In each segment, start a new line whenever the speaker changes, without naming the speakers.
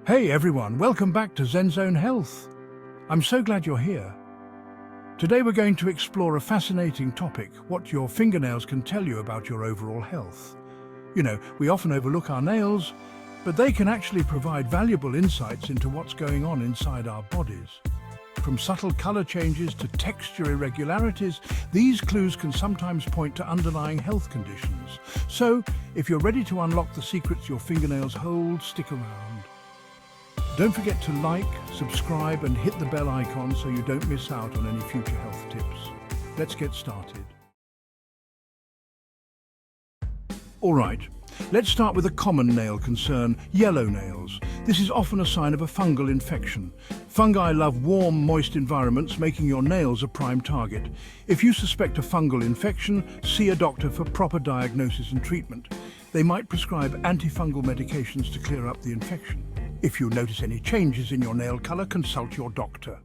Hey everyone, welcome back to Zen Zone Health. I'm so glad you're here. Today we're going to explore a fascinating topic, what your fingernails can tell you about your overall health. You know, we often overlook our nails, but they can actually provide valuable insights into what's going on inside our bodies. From subtle color changes to texture irregularities, these clues can sometimes point to underlying health conditions. So, if you're ready to unlock the secrets your fingernails hold, stick around. Don't forget to like, subscribe and hit the bell icon so you don't miss out on any future health tips. Let's get started. Alright, let's start with a common nail concern, yellow nails. This is often a sign of a fungal infection. Fungi love warm, moist environments, making your nails a prime target. If you suspect a fungal infection, see a doctor for proper diagnosis and treatment. They might prescribe antifungal medications to clear up the infection. If you notice any changes in your nail color, consult your doctor.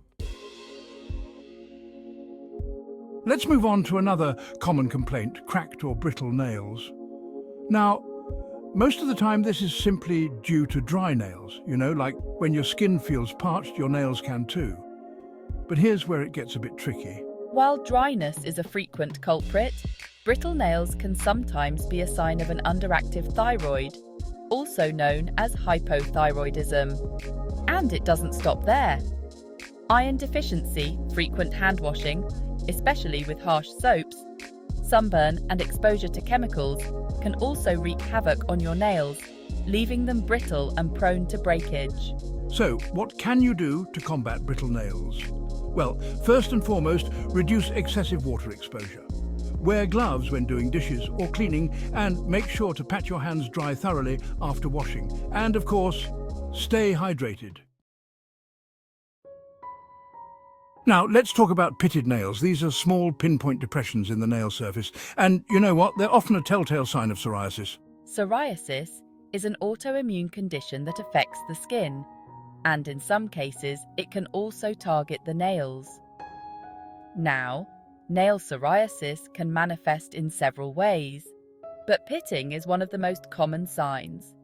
Let's move on to another common complaint, cracked or brittle nails. Now, most of the time this is simply due to dry nails, like when your skin feels parched, your nails can too. But here's where it gets a bit tricky.
While dryness is a frequent culprit, brittle nails can sometimes be a sign of an underactive thyroid, also known as hypothyroidism. And it doesn't stop there. Iron deficiency, frequent hand washing, especially with harsh soaps, sunburn and exposure to chemicals can also wreak havoc on your nails, leaving them brittle and prone to breakage.
So, what can you do to combat brittle nails? Well, first and foremost, reduce excessive water exposure. Wear gloves when doing dishes or cleaning, and make sure to pat your hands dry thoroughly after washing. And of course, stay hydrated. Now, let's talk about pitted nails. These are small pinpoint depressions in the nail surface. And you know what? They're often a telltale sign of psoriasis.
Psoriasis is an autoimmune condition that affects the skin, and in some cases, it can also target the nails. Now, nail psoriasis can manifest in several ways, but pitting is one of the most common signs.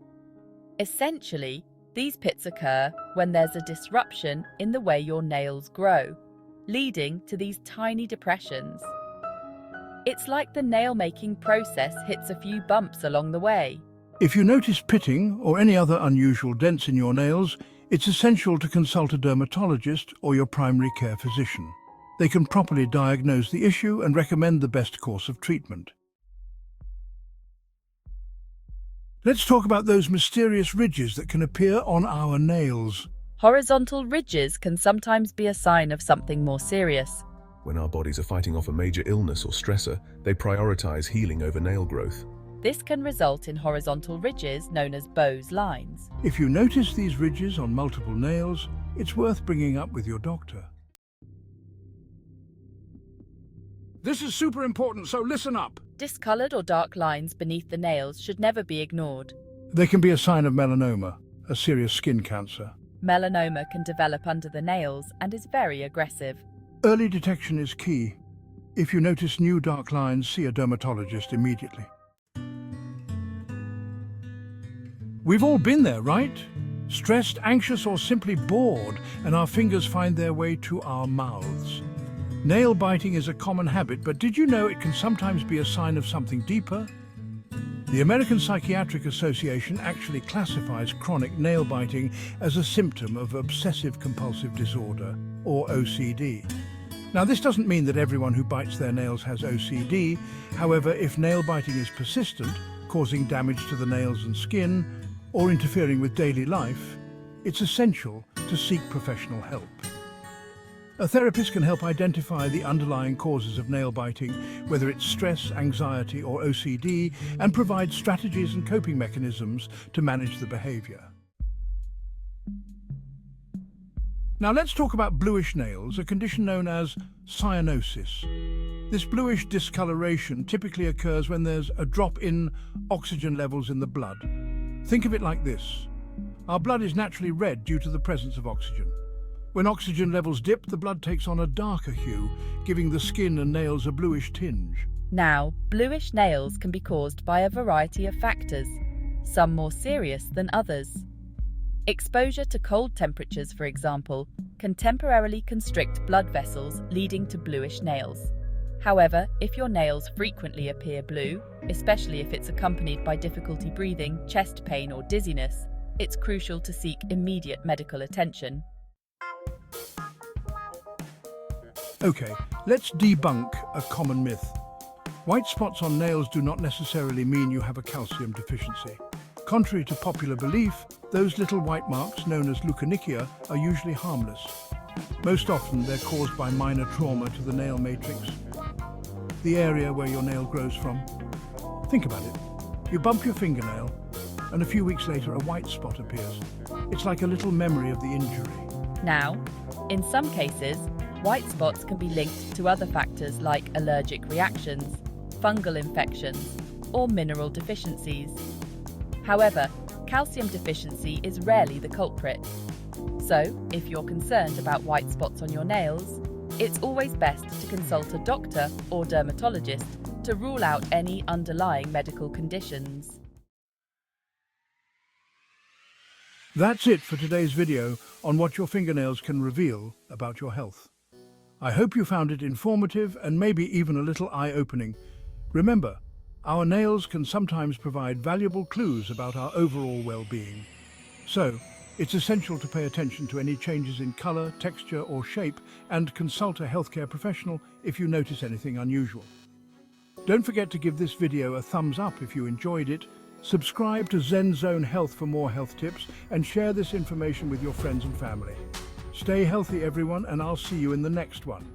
Essentially, these pits occur when there's a disruption in the way your nails grow, leading to these tiny depressions. It's like the nail-making process hits a few bumps along the way.
If you notice pitting or any other unusual dents in your nails, it's essential to consult a dermatologist or your primary care physician. They can properly diagnose the issue and recommend the best course of treatment. Let's talk about those mysterious ridges that can appear on our nails.
Horizontal ridges can sometimes be a sign of something more serious.
When our bodies are fighting off a major illness or stressor, they prioritize healing over nail growth.
This can result in horizontal ridges known as Bowes lines.
If you notice these ridges on multiple nails, it's worth bringing up with your doctor. This is super important, so listen up.
Discolored or dark lines beneath the nails should never be ignored.
They can be a sign of melanoma, a serious skin cancer.
Melanoma can develop under the nails and is very aggressive.
Early detection is key. If you notice new dark lines, see a dermatologist immediately. We've all been there, right? Stressed, anxious, or simply bored, and our fingers find their way to our mouths. Nail biting is a common habit, but did you know it can sometimes be a sign of something deeper? The American Psychiatric Association actually classifies chronic nail biting as a symptom of obsessive-compulsive disorder, or OCD. Now, this doesn't mean that everyone who bites their nails has OCD. However, if nail biting is persistent, causing damage to the nails and skin, or interfering with daily life, it's essential to seek professional help. A therapist can help identify the underlying causes of nail biting, whether it's stress, anxiety, or OCD, and provide strategies and coping mechanisms to manage the behavior. Now let's talk about bluish nails, a condition known as cyanosis. This bluish discoloration typically occurs when there's a drop in oxygen levels in the blood. Think of it like this. Our blood is naturally red due to the presence of oxygen. When oxygen levels dip, the blood takes on a darker hue, giving the skin and nails a bluish tinge.
Now, bluish nails can be caused by a variety of factors, some more serious than others. Exposure to cold temperatures, for example, can temporarily constrict blood vessels, leading to bluish nails. However, if your nails frequently appear blue, especially if it's accompanied by difficulty breathing, chest pain, or dizziness, it's crucial to seek immediate medical attention.
Okay, let's debunk a common myth. White spots on nails do not necessarily mean you have a calcium deficiency. Contrary to popular belief, those little white marks, known as leukonychia, are usually harmless. Most often, they're caused by minor trauma to the nail matrix, the area where your nail grows from. Think about it. You bump your fingernail, and a few weeks later, a white spot appears. It's like a little memory of the injury.
Now, in some cases, white spots can be linked to other factors like allergic reactions, fungal infections, or mineral deficiencies. However, calcium deficiency is rarely the culprit. So, if you're concerned about white spots on your nails, it's always best to consult a doctor or dermatologist to rule out any underlying medical conditions.
That's it for today's video on what your fingernails can reveal about your health. I hope you found it informative and maybe even a little eye-opening. Remember, our nails can sometimes provide valuable clues about our overall well-being. So, it's essential to pay attention to any changes in color, texture, or shape, and consult a healthcare professional if you notice anything unusual. Don't forget to give this video a thumbs up if you enjoyed it, subscribe to Zen Zone Health for more health tips, and share this information with your friends and family. Stay healthy, everyone, and I'll see you in the next one.